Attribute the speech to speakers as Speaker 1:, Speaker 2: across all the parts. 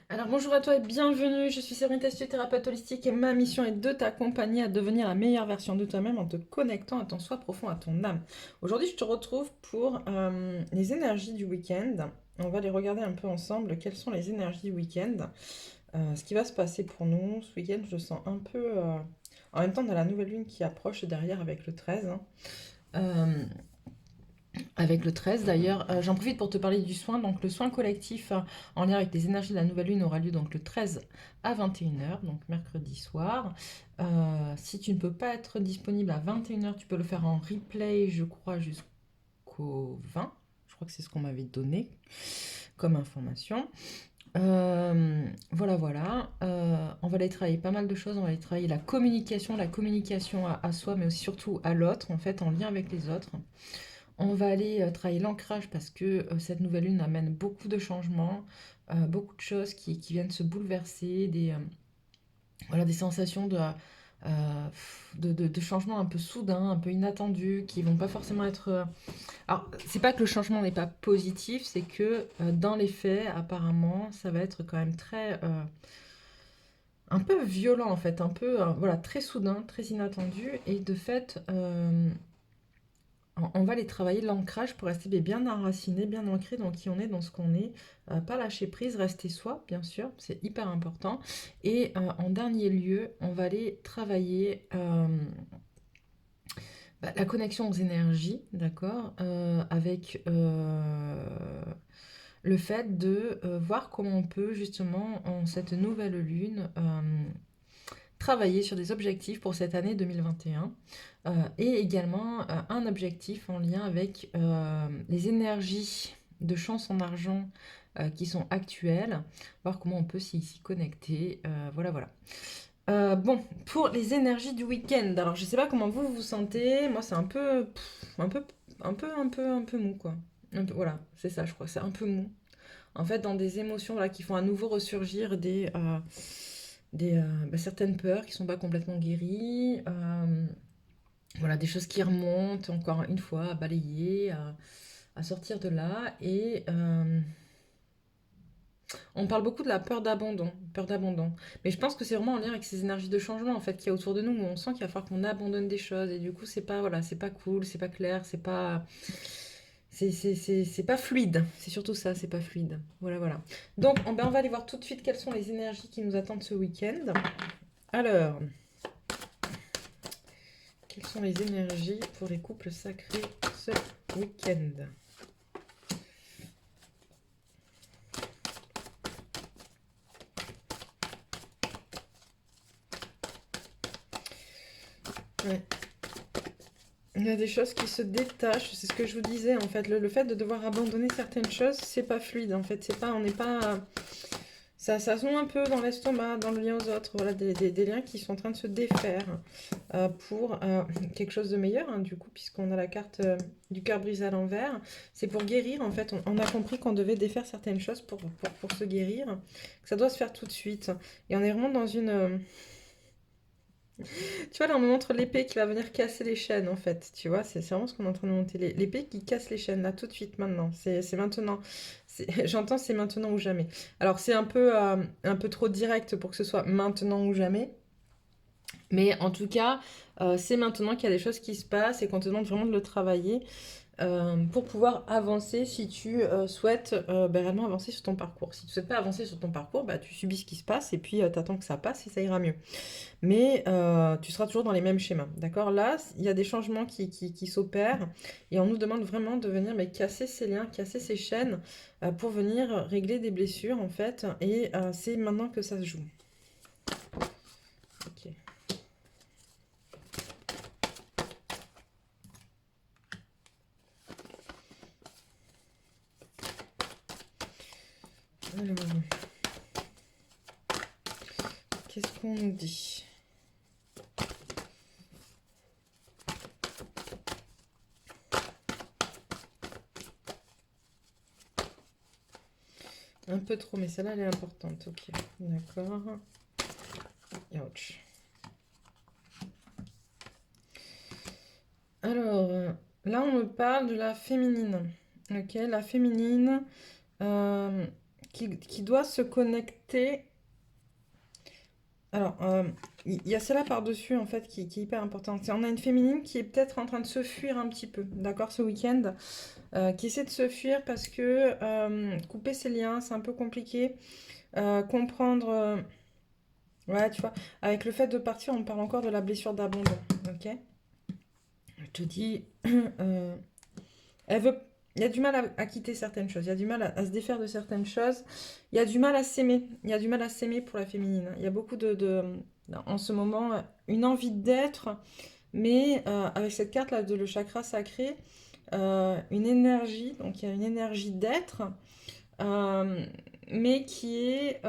Speaker 1: Alors bonjour à toi et bienvenue, je suis Séverine Tessier, thérapeute holistique et ma mission est de t'accompagner à devenir la meilleure version de toi-même en te connectant à ton soi profond, à ton âme. Aujourd'hui je te retrouve pour les énergies du week-end. On va les regarder un peu ensemble, quelles sont les énergies du week-end. Ce qui va se passer pour nous, ce week-end je le sens un peu... En même temps on a la nouvelle lune qui approche derrière avec le 13, hein. Euh, Avec le 13 d'ailleurs. J'en profite pour te parler du soin. Donc le soin collectif en lien avec les énergies de la nouvelle lune aura lieu donc le 13 à 21h, donc mercredi soir. Si tu ne peux pas être disponible à 21h, tu peux le faire en replay, je crois, jusqu'au 20. Je crois que c'est ce qu'on m'avait donné comme information. Voilà, voilà. On va aller travailler pas mal de choses. On va aller travailler la communication à soi, mais aussi surtout à l'autre, en fait, en lien avec les autres. On va aller travailler l'ancrage parce que cette nouvelle lune amène beaucoup de changements, beaucoup de choses qui viennent se bouleverser, voilà, des sensations de changements un peu soudains, un peu inattendus, qui vont pas forcément être... Alors, c'est pas que le changement n'est pas positif, c'est que dans les faits, apparemment, ça va être quand même très... un peu violent en fait, un peu voilà, très soudain, très inattendu, et de fait, on va aller travailler l'ancrage pour rester bien enraciné, bien ancré dans qui on est, dans ce qu'on est. Pas lâcher prise, rester soi, bien sûr, c'est hyper important. Et en dernier lieu, on va aller travailler la connexion aux énergies, d'accord, avec le fait de voir comment on peut justement, en cette nouvelle lune, travailler sur des objectifs pour cette année 2021 et également un objectif en lien avec les énergies de chance en argent qui sont actuelles, voir comment on peut s'y connecter. Voilà, voilà. Bon, pour les énergies du week-end, alors je sais pas comment vous vous sentez, moi c'est un peu, un peu mou quoi. Voilà, c'est ça, je crois, c'est un peu mou. En fait, dans des émotions là, qui font à nouveau ressurgir certaines peurs qui sont pas complètement guéries, voilà, des choses qui remontent encore une fois à balayer, à sortir de là. Et on parle beaucoup de la peur d'abandon, peur d'abandon. Mais je pense que c'est vraiment en lien avec ces énergies de changement en fait qu'il y a autour de nous où on sent qu'il va falloir qu'on abandonne des choses et du coup c'est pas voilà, c'est pas cool, c'est pas clair, c'est pas fluide. C'est surtout ça, c'est pas fluide. Voilà, voilà. Donc on va aller voir tout de suite quelles sont les énergies qui nous attendent ce week-end. Alors, quelles sont les énergies pour les couples sacrés ce week-end? Ouais. Il y a des choses qui se détachent, c'est ce que je vous disais en fait. Le fait de devoir abandonner certaines choses, c'est pas fluide en fait. C'est pas, on n'est pas. Ça se noue un peu dans l'estomac, dans le lien aux autres. Voilà, des liens qui sont en train de se défaire pour quelque chose de meilleur, hein, du coup, puisqu'on a la carte du cœur brisé à l'envers. C'est pour guérir en fait. On a compris qu'on devait défaire certaines choses pour se guérir, que ça doit se faire tout de suite. Et on est vraiment dans une. Tu vois, là, on me montre l'épée qui va venir casser les chaînes, en fait. Tu vois, c'est vraiment ce qu'on est en train de monter. L'épée qui casse les chaînes, là, tout de suite, maintenant. C'est maintenant. J'entends, c'est maintenant ou jamais. Alors, c'est un peu trop direct pour que ce soit maintenant ou jamais. Mais en tout cas, c'est maintenant qu'il y a des choses qui se passent et qu'on te demande vraiment de le travailler pour pouvoir avancer si tu souhaites réellement avancer sur ton parcours. Si tu ne souhaites pas avancer sur ton parcours, bah, tu subis ce qui se passe et puis tu attends que ça passe et ça ira mieux. Mais tu seras toujours dans les mêmes schémas, d'accord? Là, il y a des changements qui s'opèrent et on nous demande vraiment de venir mais, casser ces liens, casser ces chaînes pour venir régler des blessures en fait. Et c'est maintenant que ça se joue. Ok. Alors, qu'est-ce qu'on nous dit? Un peu trop, mais celle-là, elle est importante. Ok, d'accord. Ouch. Alors, là, on me parle de la féminine. Ok, la féminine. euh, qui doit se connecter. Alors, il y a celle-là par-dessus, en fait, qui est hyper importante. On a une féminine qui est peut-être en train de se fuir un petit peu, d'accord, ce week-end, qui essaie de se fuir parce que couper ses liens, c'est un peu compliqué. Comprendre, ouais, tu vois, avec le fait de partir, on parle encore de la blessure d'abandon, ok? Je te dis, elle veut, il y a du mal à quitter certaines choses, il y a du mal à se défaire de certaines choses, il y a du mal à s'aimer, il y a du mal à s'aimer pour la féminine. Il y a beaucoup en ce moment, une envie d'être, mais avec cette carte-là de le chakra sacré, une énergie, donc il y a une énergie d'être, euh, mais qui est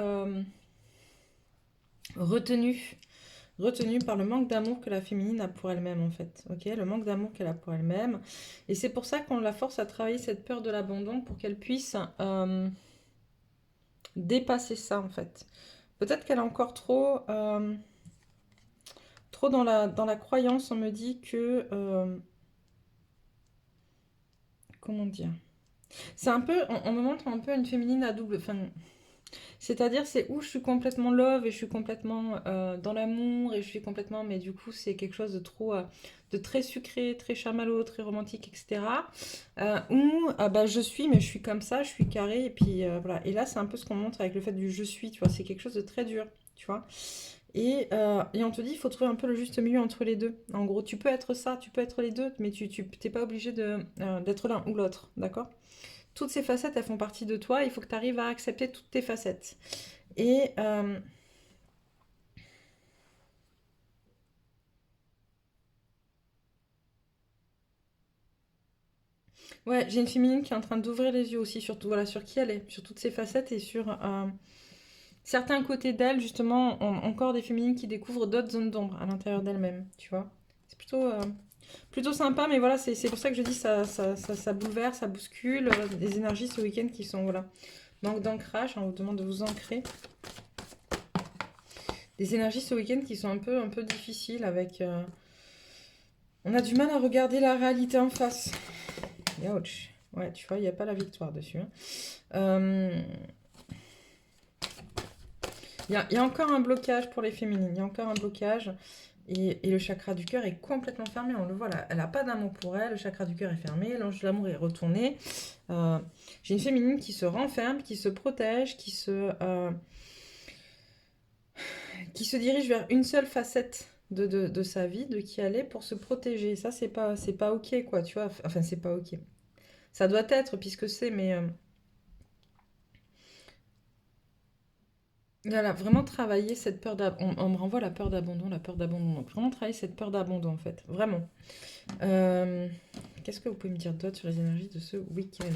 Speaker 1: retenue retenue par le manque d'amour que la féminine a pour elle-même en fait, ok, le manque d'amour qu'elle a pour elle-même, et c'est pour ça qu'on la force à travailler cette peur de l'abandon pour qu'elle puisse dépasser ça en fait. Peut-être qu'elle est encore trop dans la croyance, on me dit que comment dire, c'est un peu, on me montre un peu une féminine à double, enfin, c'est-à-dire, c'est où je suis complètement love et je suis complètement dans l'amour et je suis complètement, mais du coup, c'est quelque chose de trop, de très sucré, très chamallow, très romantique, etc. Ou bah, je suis, mais je suis comme ça, je suis carré et puis voilà. Et là, c'est un peu ce qu'on montre avec le fait du je suis, tu vois, c'est quelque chose de très dur, tu vois. Et on te dit, il faut trouver un peu le juste milieu entre les deux. En gros, tu peux être ça, tu peux être les deux, mais tu t'es pas obligé d'être l'un ou l'autre, d'accord? Toutes ces facettes, elles font partie de toi. Il faut que tu arrives à accepter toutes tes facettes. Et ouais, j'ai une féminine qui est en train d'ouvrir les yeux aussi, surtout voilà, sur qui elle est, sur toutes ses facettes et sur certains côtés d'elle, justement, encore des féminines qui découvrent d'autres zones d'ombre à l'intérieur d'elles-mêmes, tu vois. C'est plutôt sympa, mais voilà, c'est pour ça que je dis ça bouleverse, ça bouscule, des énergies ce week-end qui sont, voilà, manque d'ancrage, on vous demande de vous ancrer. Des énergies ce week-end qui sont un peu difficiles avec... on a du mal à regarder la réalité en face. Ouch. Ouais, tu vois, il n'y a pas la victoire dessus. Hein. Il y a encore un blocage pour les féminines. Il y a encore un blocage. Et le chakra du cœur est complètement fermé. On le voit là. Elle n'a pas d'amour pour elle. Le chakra du cœur est fermé. L'ange de l'amour est retourné. J'ai une féminine qui se renferme, qui se protège, qui se dirige vers une seule facette de sa vie, de qui elle est, pour se protéger. Ça, c'est pas ok, quoi, tu vois. Enfin, c'est pas ok. Ça doit être, puisque c'est, mais voilà, vraiment travailler cette peur d'abandon. On me renvoie la peur d'abandon. Donc, vraiment travailler cette peur d'abandon, en fait. Vraiment. Euh, Qu'est-ce que vous pouvez me dire d'autre sur les énergies de ce week-end?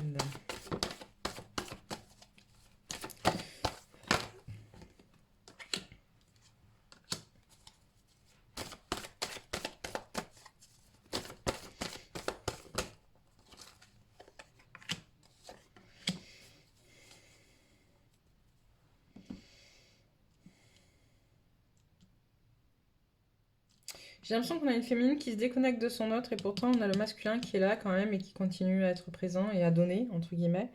Speaker 1: J'ai l'impression qu'on a une féminine qui se déconnecte de son autre et pourtant on a le masculin qui est là quand même et qui continue à être présent et à donner, entre guillemets.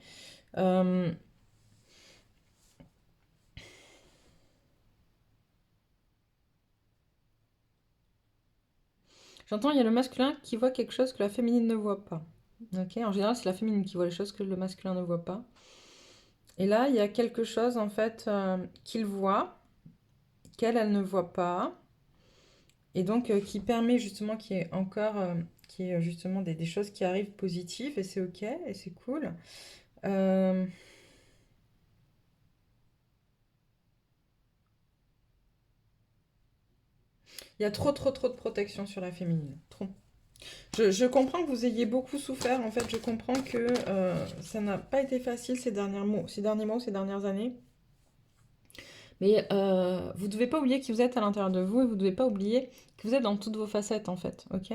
Speaker 1: Euh, J'entends, il y a le masculin qui voit quelque chose que la féminine ne voit pas. Ok, en général, c'est la féminine qui voit les choses que le masculin ne voit pas. Et là, il y a quelque chose en fait qu'il voit, qu'elle, elle ne voit pas. Et donc, qui permet justement qu'il y ait encore, qu'il y ait justement des choses qui arrivent positives, et c'est ok, et c'est cool. Euh, Il y a trop de protection sur la féminine. Trop. Je comprends que vous ayez beaucoup souffert. En fait, je comprends que ça n'a pas été facile ces derniers mois, ces dernières années. Mais vous ne devez pas oublier qui vous êtes à l'intérieur de vous et vous ne devez pas oublier que vous êtes dans toutes vos facettes, en fait. Ok.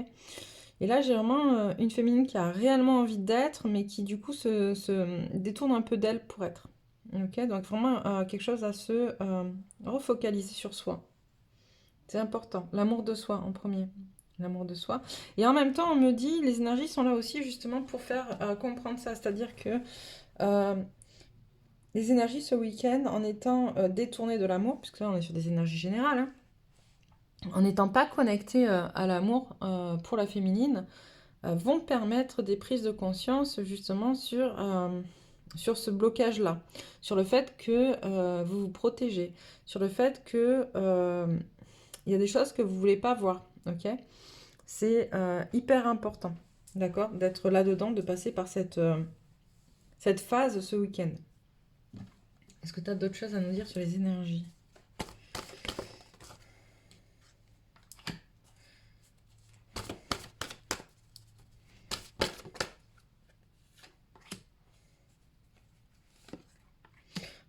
Speaker 1: Et là, j'ai vraiment une féminine qui a réellement envie d'être, mais qui du coup se détourne un peu d'elle pour être. Ok, donc vraiment quelque chose à se refocaliser sur soi. C'est important. L'amour de soi en premier. L'amour de soi. Et en même temps, on me dit, les énergies sont là aussi justement pour faire comprendre ça. C'est-à-dire que euh, les énergies ce week-end, en étant détournées de l'amour, puisque là on est sur des énergies générales, hein, en n'étant pas connecté à l'amour pour la féminine, vont permettre des prises de conscience justement sur ce blocage-là, sur le fait que vous vous protégez, sur le fait que il y a des choses que vous voulez pas voir, ok? C'est hyper important, d'accord, d'être là-dedans, de passer par cette phase ce week-end. Est-ce que tu as d'autres choses à nous dire sur les énergies?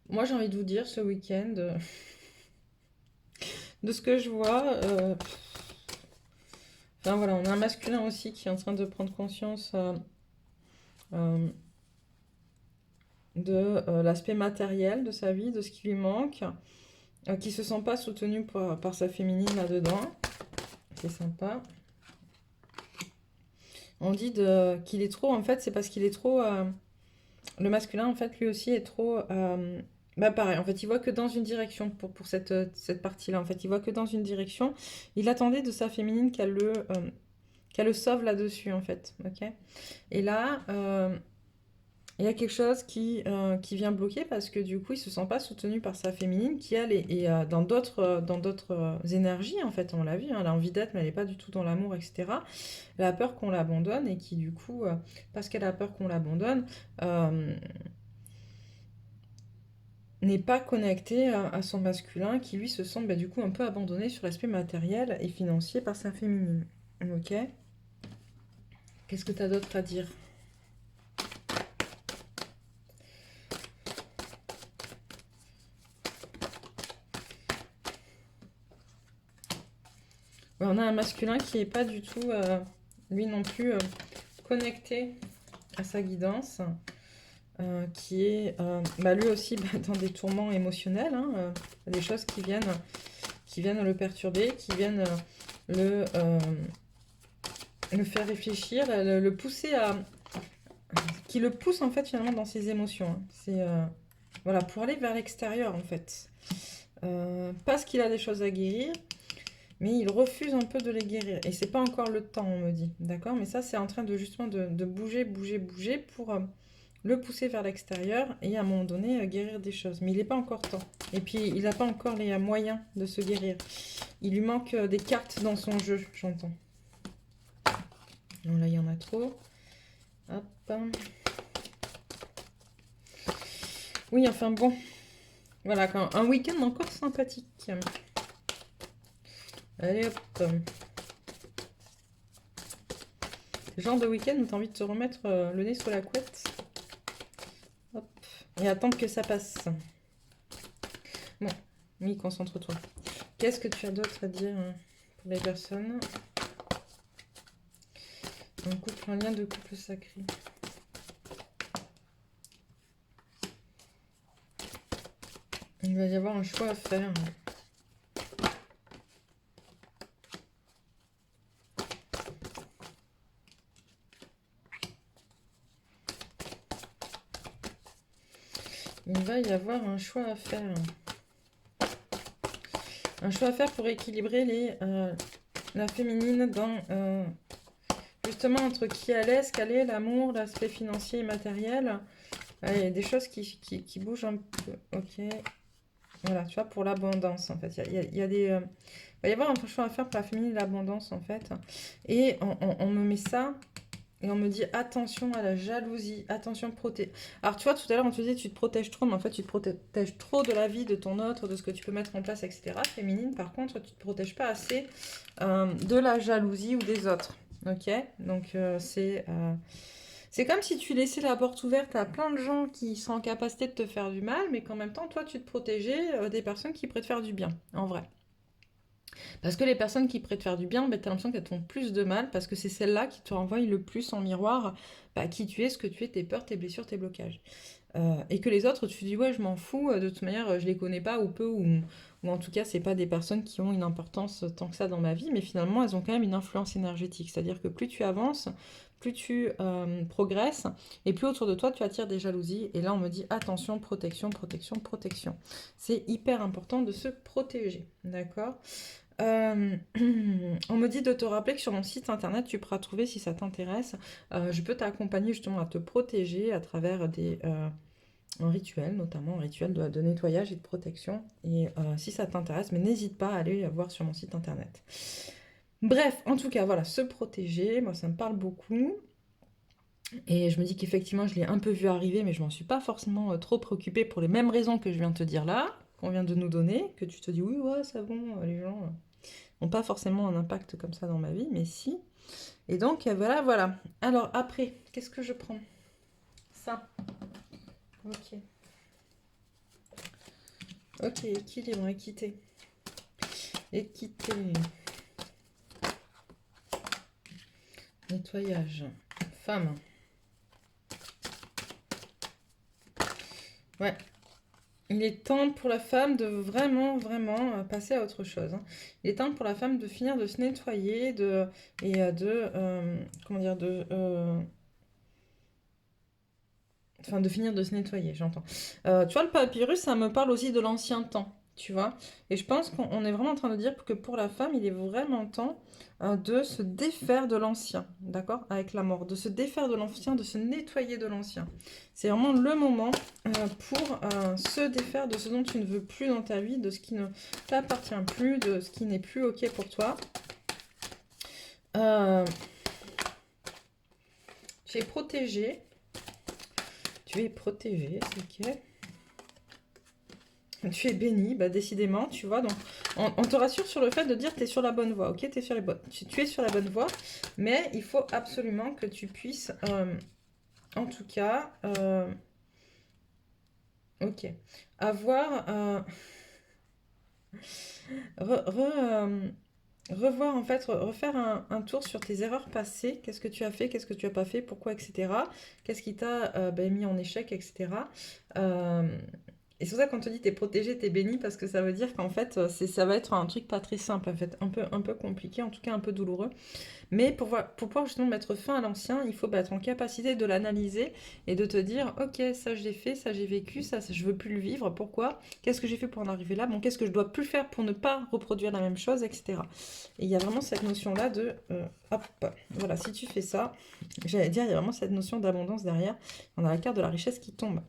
Speaker 1: Moi, j'ai envie de vous dire ce week-end, de ce que je vois, enfin voilà, on a un masculin aussi qui est en train de prendre conscience euh, de l'aspect matériel de sa vie, de ce qui lui manque, qui se sent pas soutenu par sa féminine là-dedans. C'est sympa. On dit qu'il est trop, en fait, c'est parce qu'il est trop. Le masculin, en fait, lui aussi est trop. Bah pareil, en fait, il voit que dans une direction pour cette partie-là. En fait, il voit que dans une direction. Il attendait de sa féminine qu'elle le sauve là-dessus, en fait. Ok. Et là, il y a quelque chose qui vient bloquer parce que du coup, il se sent pas soutenu par sa féminine qui, elle, est dans d'autres énergies, en fait. On l'a vu, hein, elle a envie d'être, mais elle n'est pas du tout dans l'amour, etc. Elle a peur qu'on l'abandonne et qui, du coup, parce qu'elle a peur qu'on l'abandonne, euh, n'est pas connectée à son masculin qui, lui, se sent bah, du coup un peu abandonné sur l'aspect matériel et financier par sa féminine. Ok? Qu'est-ce que tu as d'autre à dire? Ouais, on a un masculin qui n'est pas du tout, lui non plus, connecté à sa guidance, qui est bah, lui aussi bah, dans des tourments émotionnels, hein, des choses qui viennent le perturber, qui viennent le faire réfléchir, le pousser qui le pousse en fait finalement dans ses émotions, hein. C'est voilà, pour aller vers l'extérieur en fait. Parce qu'il a des choses à guérir, mais il refuse un peu de les guérir. Et c'est pas encore le temps, on me dit. D'accord? Mais ça, c'est en train de justement de bouger, bouger, bouger pour le pousser vers l'extérieur et à un moment donné guérir des choses. Mais il n'est pas encore temps. Et puis, il n'a pas encore les moyens de se guérir. Il lui manque des cartes dans son jeu, j'entends. Non, là, il y en a trop. Hop. Oui, enfin bon. Voilà, un week-end encore sympathique. Allez, hop. Genre de week-end où tu as envie de te remettre le nez sous la couette. Hop. Et attendre que ça passe. Bon, oui, concentre-toi. Qu'est-ce que tu as d'autre à dire pour les personnes? Un couple, un lien de couple sacré. Il va y avoir un choix à faire. Il va y avoir un choix à faire. Un choix à faire pour équilibrer la féminine dans justement entre qui elle est, ce qu'elle est, l'amour, l'aspect financier et matériel. Il y a des choses qui bougent un peu. Ok. Voilà, tu vois, pour l'abondance en fait. Il y a des. Il va y avoir un choix à faire pour la féminine et l'abondance en fait. Et on me met ça. Et on me dit attention à la jalousie, attention Alors tu vois, tout à l'heure on te disait tu te protèges trop, mais en fait tu te protèges trop de la vie de ton autre, de ce que tu peux mettre en place, etc. Féminine, par contre, tu te protèges pas assez de la jalousie ou des autres. Ok? Donc c'est comme si tu laissais la porte ouverte à plein de gens qui sont en capacité de te faire du mal, mais qu'en même temps, toi, tu te protégeais des personnes qui pourraient te faire du bien, en vrai. Parce que les personnes qui pourraient te faire du bien, bah, tu as l'impression qu'elles te font plus de mal, parce que c'est celles-là qui te renvoient le plus en miroir bah, qui tu es, ce que tu es, tes peurs, tes blessures, tes blocages. Et que les autres, tu te dis, ouais, je m'en fous, de toute manière, je les connais pas ou peu, ou en tout cas, c'est pas des personnes qui ont une importance tant que ça dans ma vie, mais finalement, elles ont quand même une influence énergétique. C'est-à-dire que plus tu avances, plus tu progresses, et plus autour de toi tu attires des jalousies. Et là on me dit attention, protection, protection, protection. C'est hyper important de se protéger, d'accord? On me dit de te rappeler que sur mon site internet, tu pourras trouver, si ça t'intéresse, je peux t'accompagner justement à te protéger à travers des rituels, notamment un rituel de nettoyage et de protection. Et si ça t'intéresse, mais n'hésite pas à aller voir sur mon site internet. Bref, en tout cas, voilà, se protéger, moi ça me parle beaucoup. Et je me dis qu'effectivement, je l'ai un peu vu arriver, mais je m'en suis pas forcément trop préoccupée pour les mêmes raisons que je viens de te dire là, qu'on vient de nous donner, que tu te dis oui, ouais, ça bon, les gens n'ont pas forcément un impact comme ça dans ma vie, mais si. Et donc, voilà, voilà. Alors, après, qu'est-ce que je prends? Ça. Ok. Ok, équilibre, équité. Équité. Nettoyage. Femme. Ouais. Il est temps pour la femme de vraiment, vraiment passer à autre chose, hein. Il est temps pour la femme de finir de se nettoyer comment dire, enfin, de finir de se nettoyer, j'entends. Tu vois, le papyrus, ça me parle aussi de l'ancien temps, tu vois. Et je pense qu'on est vraiment en train de dire que pour la femme, il est vraiment temps de se défaire de l'ancien, d'accord? Avec la mort, de se défaire de l'ancien, de se nettoyer de l'ancien. C'est vraiment le moment pour se défaire de ce dont tu ne veux plus dans ta vie, de ce qui ne t'appartient plus, de ce qui n'est plus OK pour toi. Tu es protégé. Tu es protégé, c'est OK. Tu es béni, bah décidément, tu vois. Donc, on te rassure sur le fait de dire que tu es sur la bonne voie, ok? Tu es sur la bonne voie, mais il faut absolument que tu puisses, en tout cas, ok, avoir, revoir en fait, refaire un tour sur tes erreurs passées. Qu'est-ce que tu as fait, qu'est-ce que tu n'as pas fait, pourquoi, etc. Qu'est-ce qui t'a mis en échec, etc. Et c'est pour ça qu'on te dit t'es protégé, t'es béni, parce que ça veut dire qu'en fait, ça va être un truc pas très simple, en fait, un peu compliqué, en tout cas un peu douloureux. Mais pour pouvoir justement mettre fin à l'ancien, il faut être en capacité de l'analyser et de te dire, ok, ça j'ai fait, ça j'ai vécu, ça je veux plus le vivre, pourquoi? Qu'est-ce que j'ai fait pour en arriver là? Bon, qu'est-ce que je dois plus faire pour ne pas reproduire la même chose, etc. Et il y a vraiment cette notion-là de, hop, voilà, si tu fais ça, j'allais dire, il y a vraiment cette notion d'abondance derrière. On a la carte de la richesse qui tombe.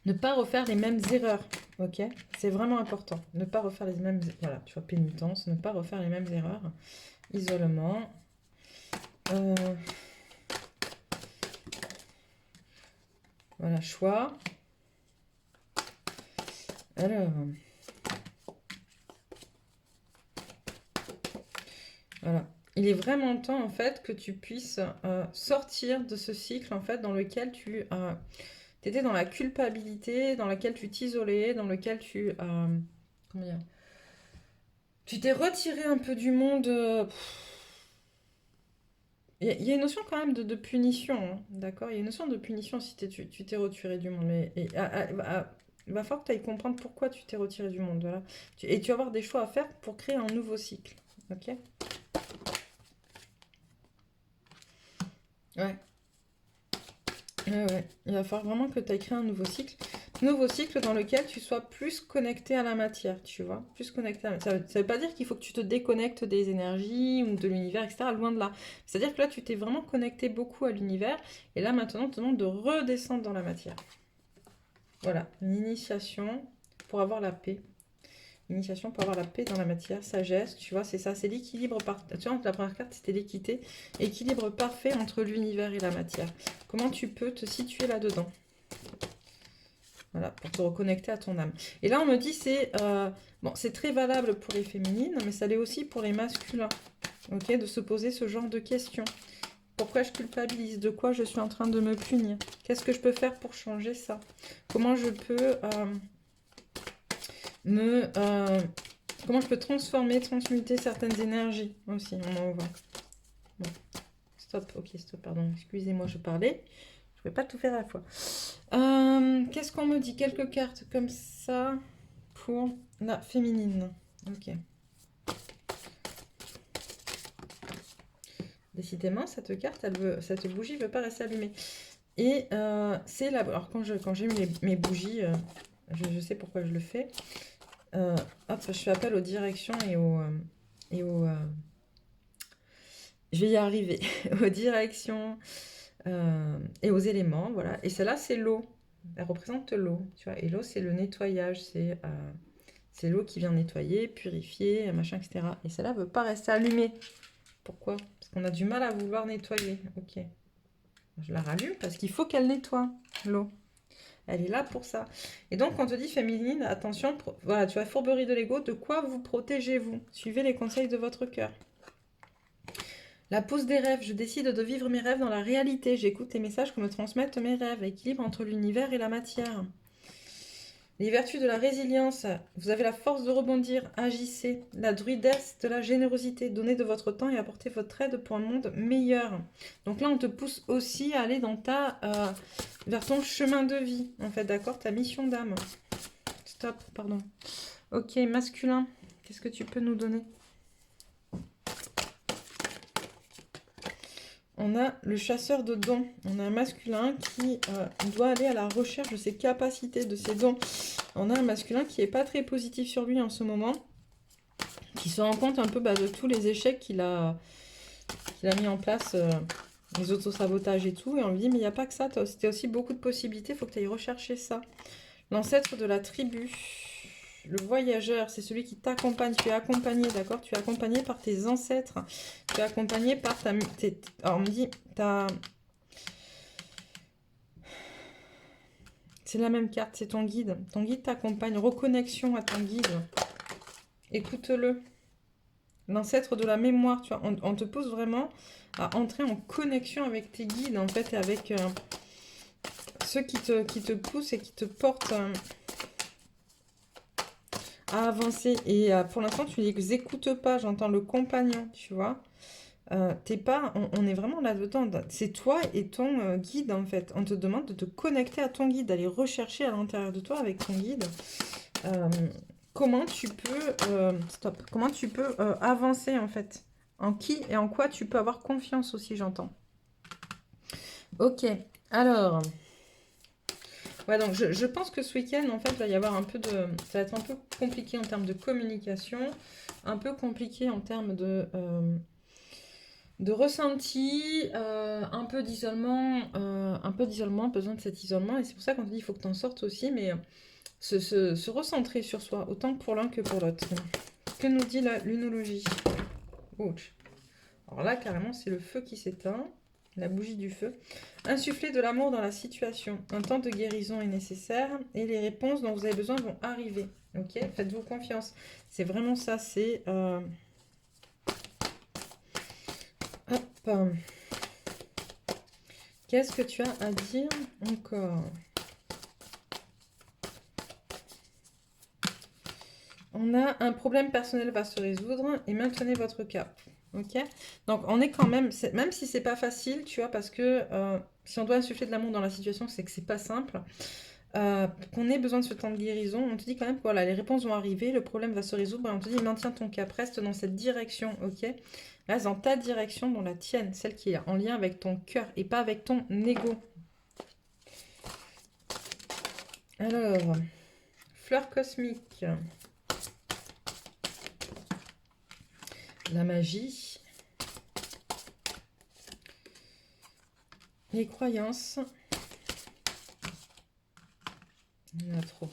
Speaker 1: Ne pas refaire les mêmes erreurs, ok? C'est vraiment important. Ne pas refaire les mêmes... Voilà, tu vois, pénitence, ne pas refaire les mêmes erreurs. Isolement. Voilà, choix. Alors... Voilà. Il est vraiment temps, en fait, que tu puisses sortir de ce cycle, en fait, dans lequel tu étais dans la culpabilité, dans laquelle tu t'isolais, dans lequel tu... comment dire? Tu t'es retiré un peu du monde... Il y a une notion quand même de punition, hein, d'accord? Il y a une notion de punition si tu t'es retiré du monde. Mais il va falloir que tu ailles comprendre pourquoi tu t'es retiré du monde. Voilà. Et tu vas avoir des choix à faire pour créer un nouveau cycle. Ok? Ouais. Ouais. Il va falloir vraiment que tu ailles créer un nouveau cycle. Nouveau cycle dans lequel tu sois plus connecté à la matière, tu vois. Plus connecté à la matière. Ça veut pas dire qu'il faut que tu te déconnectes des énergies ou de l'univers, etc. Loin de là. C'est-à-dire que là, tu t'es vraiment connecté beaucoup à l'univers. Et là, maintenant, on te demande de redescendre dans la matière. Voilà, une initiation pour avoir la paix. Initiation pour avoir la paix dans la matière, sagesse, tu vois, c'est ça, c'est l'équilibre. Tu vois, la première carte, c'était l'équité. Équilibre parfait entre l'univers et la matière. Comment tu peux te situer là-dedans? Voilà, pour te reconnecter à ton âme. Et là, on me dit, c'est très valable pour les féminines, mais ça l'est aussi pour les masculins. Ok, de se poser ce genre de questions. Pourquoi je culpabilise? De quoi je suis en train de me punir? Qu'est-ce que je peux faire pour changer ça? Comment je peux comment je peux transformer, transmuter certaines énergies aussi, on en voit. Bon. Stop, ok, stop, pardon, excusez-moi, je parlais. Je ne vais pas tout faire à la fois. Qu'est-ce qu'on me dit? Quelques cartes comme ça pour la féminine. Ok. Décidément, cette carte, cette bougie ne veut pas rester allumée. Et c'est là. Alors, quand j'ai mis mes bougies, je sais pourquoi je le fais. Hop, je fais appel aux directions et je vais y arriver. Aux directions et aux éléments, voilà. Et celle-là, c'est l'eau. Elle représente l'eau, tu vois. Et l'eau, c'est le nettoyage. C'est l'eau qui vient nettoyer, purifier, machin, etc. Et celle-là ne veut pas rester allumée. Pourquoi? Parce qu'on a du mal à vouloir nettoyer. Ok. Je la rallume parce qu'il faut qu'elle nettoie l'eau. Elle est là pour ça. Et donc, quand on te dit féminine, attention, voilà, tu vois, fourberie de l'ego, de quoi vous protégez-vous? Suivez les conseils de votre cœur. La pause des rêves, je décide de vivre mes rêves dans la réalité. J'écoute les messages que me transmettent mes rêves. Équilibre entre l'univers et la matière. Les vertus de la résilience, vous avez la force de rebondir, agissez. La druidesse de la générosité, donnez de votre temps et apportez votre aide pour un monde meilleur. Donc là, on te pousse aussi à aller vers ton chemin de vie, en fait, d'accord? Ta mission d'âme. Stop, pardon. Ok, masculin, qu'est-ce que tu peux nous donner? On a le chasseur de dons. On a un masculin qui doit aller à la recherche de ses capacités, de ses dons. On a un masculin qui n'est pas très positif sur lui en ce moment, qui se rend compte un peu de tous les échecs qu'il a mis en place, les autosabotages et tout. Et on lui dit, mais il n'y a pas que ça, tu as aussi beaucoup de possibilités, il faut que tu ailles rechercher ça. L'ancêtre de la tribu. Le voyageur, c'est celui qui t'accompagne. Tu es accompagné, d'accord? Tu es accompagné par tes ancêtres. Tu es accompagné par alors, on me dit, c'est la même carte, c'est ton guide. Ton guide t'accompagne. Reconnexion à ton guide. Écoute-le. L'ancêtre de la mémoire, tu vois. On te pousse vraiment à entrer en connexion avec tes guides, en fait, et avec ceux qui te poussent et qui te portent... à avancer. Et pour l'instant, tu les écoutes pas. J'entends le compagnon, tu vois. T'es pas... On est vraiment là-dedans. C'est toi et ton guide, en fait. On te demande de te connecter à ton guide, d'aller rechercher à l'intérieur de toi avec ton guide. Comment tu peux... Comment tu peux avancer, en fait. En qui et en quoi tu peux avoir confiance aussi, j'entends. Ok. Alors... Ouais, donc je pense que ce week-end, en fait, il va y avoir un peu de... Ça va être un peu compliqué en termes de communication, un peu compliqué en termes de ressenti, un peu d'isolement, besoin de cet isolement. Et c'est pour ça qu'on te dit, il faut que tu en sortes aussi, mais se recentrer sur soi, autant pour l'un que pour l'autre. Que nous dit la lunologie? Ouch. Alors là, carrément, c'est le feu qui s'éteint. La bougie du feu. Insuffler de l'amour dans la situation. Un temps de guérison est nécessaire et les réponses dont vous avez besoin vont arriver. Ok? Faites-vous confiance. C'est vraiment ça. C'est... Hop. Qu'est-ce que tu as à dire encore? On a un problème personnel va se résoudre et maintenez votre cap. Ok, donc on est quand même si c'est pas facile, tu vois, parce que si on doit insuffler de l'amour dans la situation, c'est que c'est pas simple. Qu'on ait besoin de ce temps de guérison, on te dit quand même que voilà, les réponses vont arriver, le problème va se résoudre, et on te dit maintiens ton cap, reste dans cette direction, ok? Reste dans ta direction, dans la tienne, celle qui est en lien avec ton cœur et pas avec ton ego. Alors, fleur cosmique. La magie, les croyances, il y en a trop,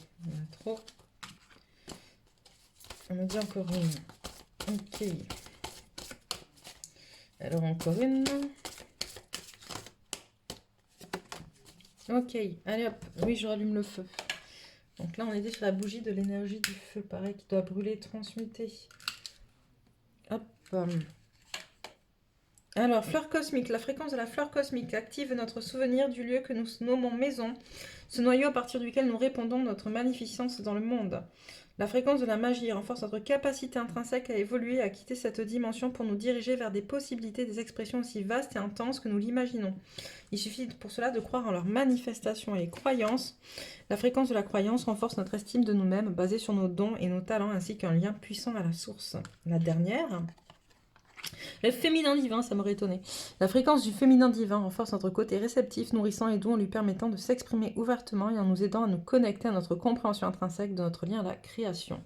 Speaker 1: on me dit encore une, ok, alors encore une, ok, allez hop, oui je rallume le feu, donc là on était sur la bougie de l'énergie du feu, pareil, qui doit brûler, transmuter, hop. Alors, fleur cosmique, la fréquence de la fleur cosmique active notre souvenir du lieu que nous nommons maison, ce noyau à partir duquel nous répandons notre magnificence dans le monde. La fréquence de la magie renforce notre capacité intrinsèque à évoluer, à quitter cette dimension pour nous diriger vers des possibilités, des expressions aussi vastes et intenses que nous l'imaginons. Il suffit pour cela de croire en leur manifestation et croyances. La fréquence de la croyance renforce notre estime de nous-mêmes, basée sur nos dons et nos talents, ainsi qu'un lien puissant à la source. La dernière... Le féminin divin, ça m'aurait étonné. La fréquence du féminin divin renforce notre côté réceptif, nourrissant et doux en lui permettant de s'exprimer ouvertement et en nous aidant à nous connecter à notre compréhension intrinsèque de notre lien à la création.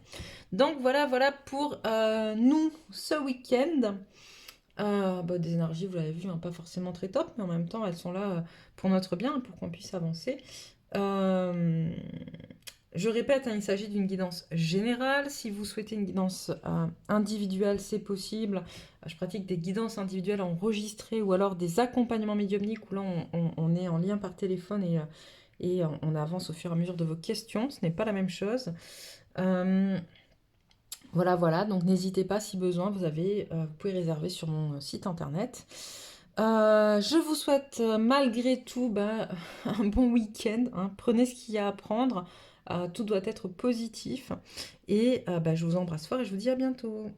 Speaker 1: Donc voilà pour nous ce week-end. Des énergies, vous l'avez vu, hein, pas forcément très top, mais en même temps, elles sont là pour notre bien, pour qu'on puisse avancer. Je répète, hein, il s'agit d'une guidance générale. Si vous souhaitez une guidance individuelle, c'est possible. Je pratique des guidances individuelles enregistrées ou alors des accompagnements médiumniques où là, on est en lien par téléphone et on avance au fur et à mesure de vos questions. Ce n'est pas la même chose. Voilà, donc n'hésitez pas si besoin, vous pouvez réserver sur mon site internet. Je vous souhaite malgré tout un bon week-end, hein. Prenez ce qu'il y a à prendre, tout doit être positif et je vous embrasse fort et je vous dis à bientôt.